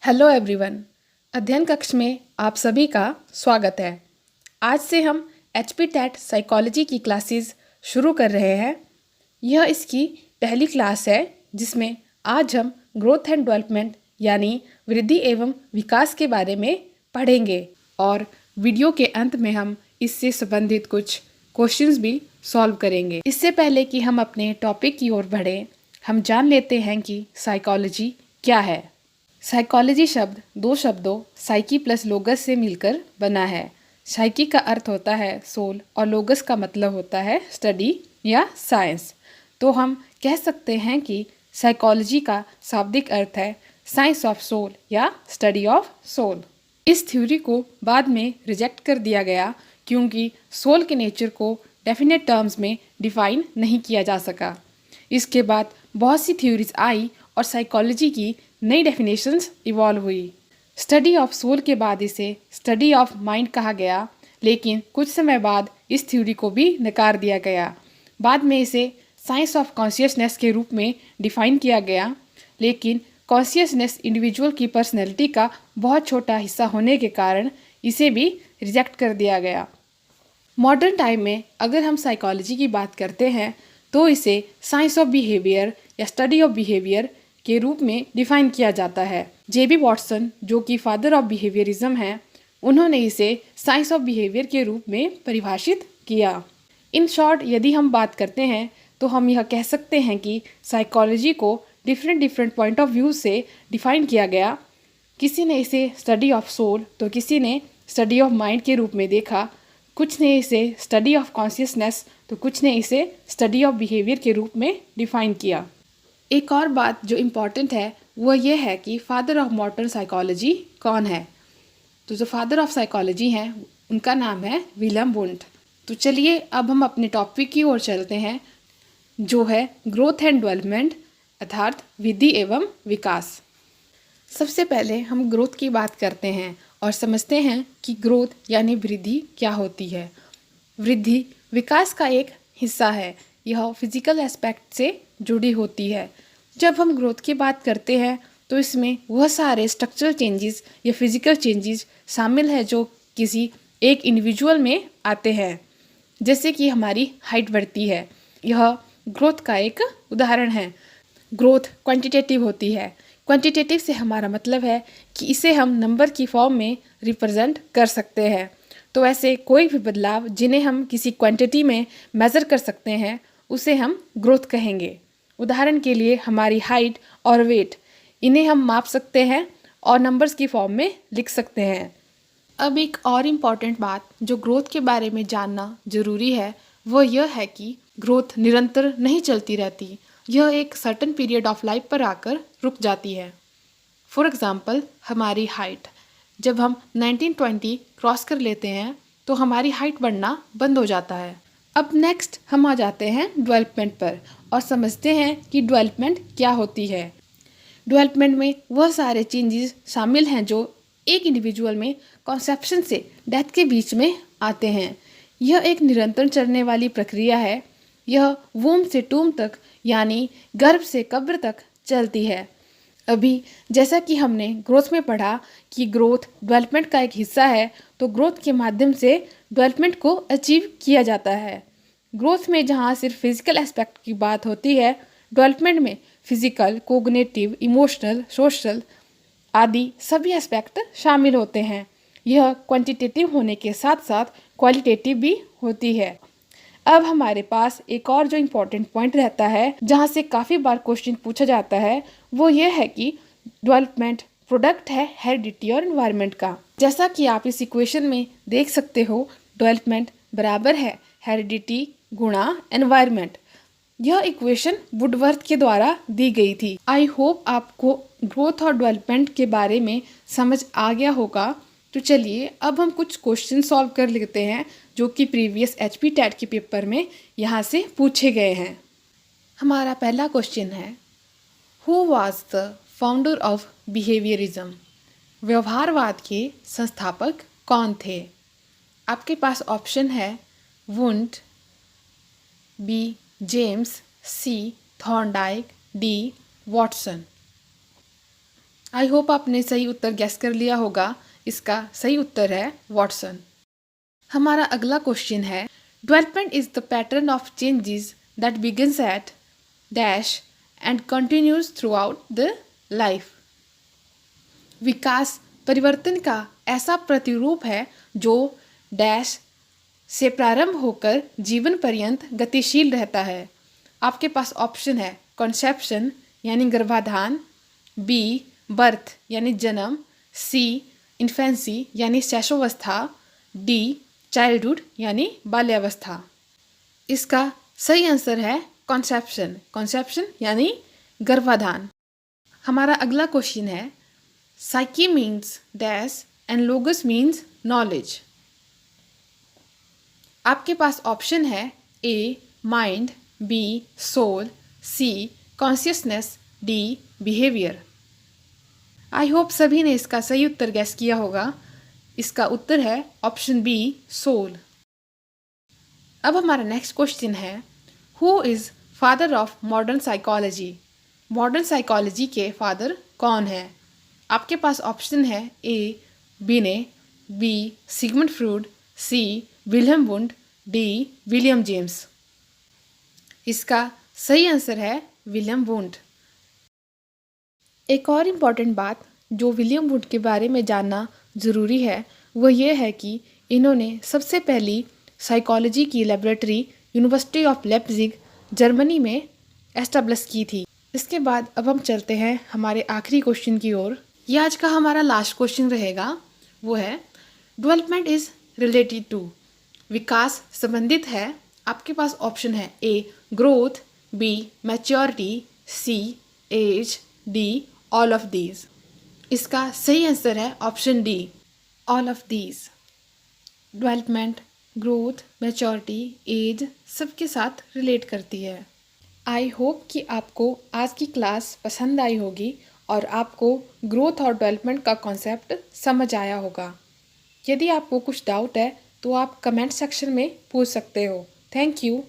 Hello everyone. अध्ययन कक्ष में आप सभी का स्वागत है। आज से हम एचपी टैट साइकोलॉजी की क्लासेस शुरू कर रहे हैं। यह इसकी पहली क्लास है जिसमें आज हम ग्रोथ एंड डेवलपमेंट यानी वृद्धि एवं विकास के बारे में पढ़ेंगे और वीडियो के अंत में हम इससे संबंधित कुछ क्वेश्चंस भी सॉल्व करेंगे। इससे पहले कि हम अपने टॉपिक की ओर बढ़ें, हम जान लेते हैं कि साइकोलॉजी क्या है। साइकोलॉजी शब्द दो शब्दों साइकी प्लस लोगस से मिलकर बना है। साइकी का अर्थ होता है सोल और लोगस का मतलब होता है स्टडी या साइंस। तो हम कह सकते हैं कि साइकोलॉजी का शाब्दिक अर्थ है साइंस ऑफ सोल या स्टडी ऑफ सोल। इस थ्योरी को बाद में रिजेक्ट कर दिया गया क्योंकि सोल के नेचर को डेफिनेट टर्म्स में डिफाइन नहीं किया जा सका। इसके बाद बहुत सी थ्योरीज आई और साइकोलॉजी की नई डेफिनेशंस इवॉल्व हुई। स्टडी ऑफ सोल के बाद इसे स्टडी ऑफ माइंड कहा गया, लेकिन कुछ समय बाद इस थ्योरी को भी नकार दिया गया। बाद में इसे साइंस ऑफ कॉन्शियसनेस के रूप में डिफाइन किया गया, लेकिन कॉन्शियसनेस इंडिविजुअल की पर्सनैलिटी का बहुत छोटा हिस्सा होने के कारण इसे भी रिजेक्ट कर दिया गया। मॉडर्न टाइम में अगर हम साइकोलॉजी की बात करते हैं तो इसे साइंस ऑफ बिहेवियर या स्टडी ऑफ बिहेवियर के रूप में डिफाइन किया जाता है। जेबी वॉटसन, जो कि फादर ऑफ बिहेवियरिज्म हैं, उन्होंने इसे साइंस ऑफ बिहेवियर के रूप में परिभाषित किया। इन शॉर्ट यदि हम बात करते हैं तो हम यह कह सकते हैं कि साइकोलॉजी को डिफरेंट पॉइंट ऑफ व्यू से डिफाइन किया गया। किसी ने इसे स्टडी ऑफ सोल तो किसी ने स्टडी ऑफ माइंड के रूप में देखा, कुछ ने इसे स्टडी ऑफ कॉन्शियसनेस तो कुछ ने इसे स्टडी ऑफ बिहेवियर के रूप में डिफाइन किया। एक और बात जो इम्पॉर्टेंट है वह यह है कि फादर ऑफ मॉडर्न साइकोलॉजी कौन है। तो जो फादर ऑफ साइकोलॉजी हैं उनका नाम है विलियम वुंट। तो चलिए अब हम अपने टॉपिक की ओर चलते हैं जो है ग्रोथ एंड डेवलपमेंट अर्थात वृद्धि एवं विकास। सबसे पहले हम ग्रोथ की बात करते हैं और समझते हैं कि ग्रोथ यानी वृद्धि क्या होती है। वृद्धि विकास का एक हिस्सा है। यह फिजिकल एस्पेक्ट से जुड़ी होती है। जब हम ग्रोथ की बात करते हैं तो इसमें वह सारे स्ट्रक्चरल चेंजेस या फिजिकल चेंजेस शामिल है जो किसी एक इंडिविजुअल में आते हैं। जैसे कि हमारी हाइट बढ़ती है, यह ग्रोथ का एक उदाहरण है। ग्रोथ क्वांटिटेटिव होती है। क्वांटिटेटिव से हमारा मतलब है कि इसे हम नंबर की फॉर्म में रिप्रेजेंट कर सकते हैं। तो ऐसे कोई भी बदलाव जिन्हें हम किसी क्वांटिटी में मेज़र कर सकते हैं उसे हम ग्रोथ कहेंगे। उदाहरण के लिए हमारी हाइट और वेट, इन्हें हम माप सकते हैं और नंबर्स की फॉर्म में लिख सकते हैं। अब एक और इम्पॉर्टेंट बात जो ग्रोथ के बारे में जानना ज़रूरी है वो यह है कि ग्रोथ निरंतर नहीं चलती रहती। यह एक सर्टेन पीरियड ऑफ लाइफ पर आकर रुक जाती है। फॉर एग्ज़ाम्पल हमारी हाइट, जब हम 1920 क्रॉस कर लेते हैं तो हमारी हाइट बढ़ना बंद हो जाता है। अब नेक्स्ट हम आ जाते हैं डेवलपमेंट पर और समझते हैं कि डेवलपमेंट क्या होती है। डेवलपमेंट में वह सारे चेंजेस शामिल हैं जो एक इंडिविजुअल में कॉन्सेप्शन से डेथ के बीच में आते हैं। यह एक निरंतर चलने वाली प्रक्रिया है। यह वूम से टूम तक यानी गर्भ से कब्र तक चलती है। अभी जैसा कि हमने ग्रोथ में पढ़ा कि ग्रोथ डेवलपमेंट का एक हिस्सा है, तो ग्रोथ के माध्यम से डेवलपमेंट को अचीव किया जाता है। ग्रोथ में जहाँ सिर्फ फिजिकल एस्पेक्ट की बात होती है, डेवलपमेंट में फिजिकल, कोग्निटिव, इमोशनल, सोशल आदि सभी एस्पेक्ट शामिल होते हैं। यह क्वांटिटेटिव होने के साथ साथ क्वालिटेटिव भी होती है। अब हमारे पास एक और जो इम्पोर्टेंट पॉइंट रहता है जहाँ से काफ़ी बार क्वेश्चन पूछा जाता है वो ये है कि डेवलपमेंट प्रोडक्ट है हेरिडिटी और एनवायरनमेंट का। जैसा कि आप इस इक्वेशन में देख सकते हो, डेवलपमेंट बराबर है हेरिडिटी गुणा एनवायरनमेंट। यह इक्वेशन वुडवर्थ के द्वारा दी गई थी। आई होप आपको ग्रोथ और डेवलपमेंट के बारे में समझ आ गया होगा। तो चलिए अब हम कुछ क्वेश्चन सॉल्व कर लेते हैं जो कि प्रीवियस एचपी टैट के पेपर में यहाँ से पूछे गए हैं। हमारा पहला क्वेश्चन है, who was the founder of behaviourism? व्यवहारवाद के संस्थापक कौन थे? आपके पास ऑप्शन है Wundt, B James, C Thorndike, D Watson. I hope आपने सही उत्तर गैस कर लिया होगा। इसका सही उत्तर है वॉटसन। हमारा अगला क्वेश्चन है, development is the pattern of changes that begins at dash and continues throughout the life. विकास परिवर्तन का ऐसा प्रतिरूप है जो डैश से प्रारंभ होकर जीवन पर्यंत गतिशील रहता है। आपके पास ऑप्शन है कॉन्सेप्शन यानी गर्भाधान, बी बर्थ यानी जन्म, सी इन्फेंसी यानी शैशवावस्था, डी चाइल्डहुड यानी बाल्यावस्था। इसका सही आंसर है कॉन्सेप्शन। कॉन्सेप्शन यानी गर्भाधान। हमारा अगला क्वेश्चन है, psyche means dash and logos means knowledge. आपके पास ऑप्शन है A mind, B soul, C consciousness, D behaviour. I hope सभी ने इसका सही उत्तर गैस किया होगा। इसका उत्तर है ऑप्शन बी सोल। अब हमारा नेक्स्ट क्वेश्चन है, who is father of modern psychology. Modern psychology के फादर कौन है। आपके पास ऑप्शन है A Binet, B Sigmund Freud, C William Wundt, D William James. इसका सही आंसर है विलियम वुंड। एक और इम्पॉर्टेंट बात जो विलियम वुड के बारे में जानना ज़रूरी है वो ये है कि इन्होंने सबसे पहली साइकोलॉजी की laboratory university of Leipzig Germany में एस्टेब्लिश की थी। इसके बाद अब हम चलते हैं हमारे आखिरी क्वेश्चन की ओर। ये आज का हमारा लास्ट क्वेश्चन रहेगा। वो है, डेवलपमेंट इज़ रिलेटेड टू। विकास संबंधित है। आपके पास ऑप्शन है A growth, B maturity, C age, D all of these. इसका सही आंसर है option D all of these. Development growth maturity age सबके साथ रिलेट करती है। आई होप कि आपको आज की क्लास पसंद आई होगी और आपको ग्रोथ और डेवलपमेंट का कॉन्सेप्ट समझ आया होगा। यदि आपको कुछ डाउट है तो आप कमेंट सेक्शन में पूछ सकते हो। Thank you.